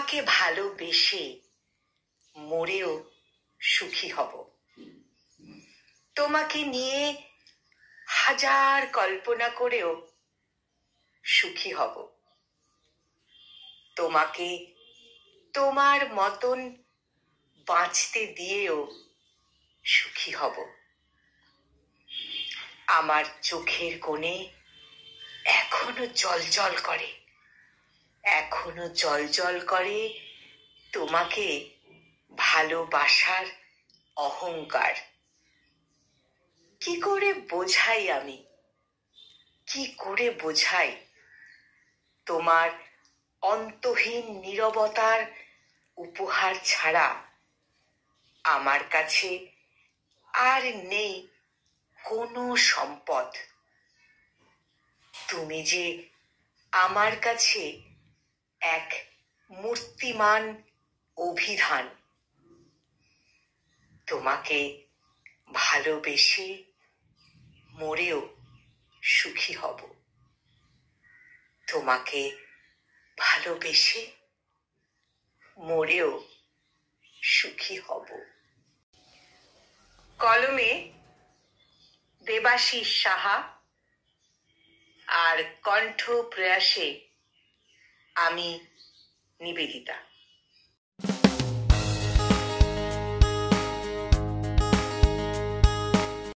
তোমাকে ভালোবেসে মরেও সুখী হব। তোমাকে নিয়ে হাজার কল্পনা করেও সুখী হব। তোমাকে তোমার মতন বাঁচতে দিয়েও সুখী হব। আমার চোখের কোণে এখনো জ্বলজ্বল করে, এখনো জ্বলজ্বল করে তোমাকে ভালোবাসার অহংকার। কি করে বোঝাই আমি, কি করে বোঝাই তোমার অন্তহীন নীরবতার উপহার ছাড়া আমার কাছে আর নেই কোনো সম্পদ। তুমি যে আমার কাছে এক মূর্তিমান অভিধান। তোমাকে ভালোবেসে মরেও সুখী হব। তোমাকে ভালোবেসে মরেও সুখী হব। কলমে দেবাশিস সাহা আর কণ্ঠ প্রয়াসে আমি নিবেদিতা।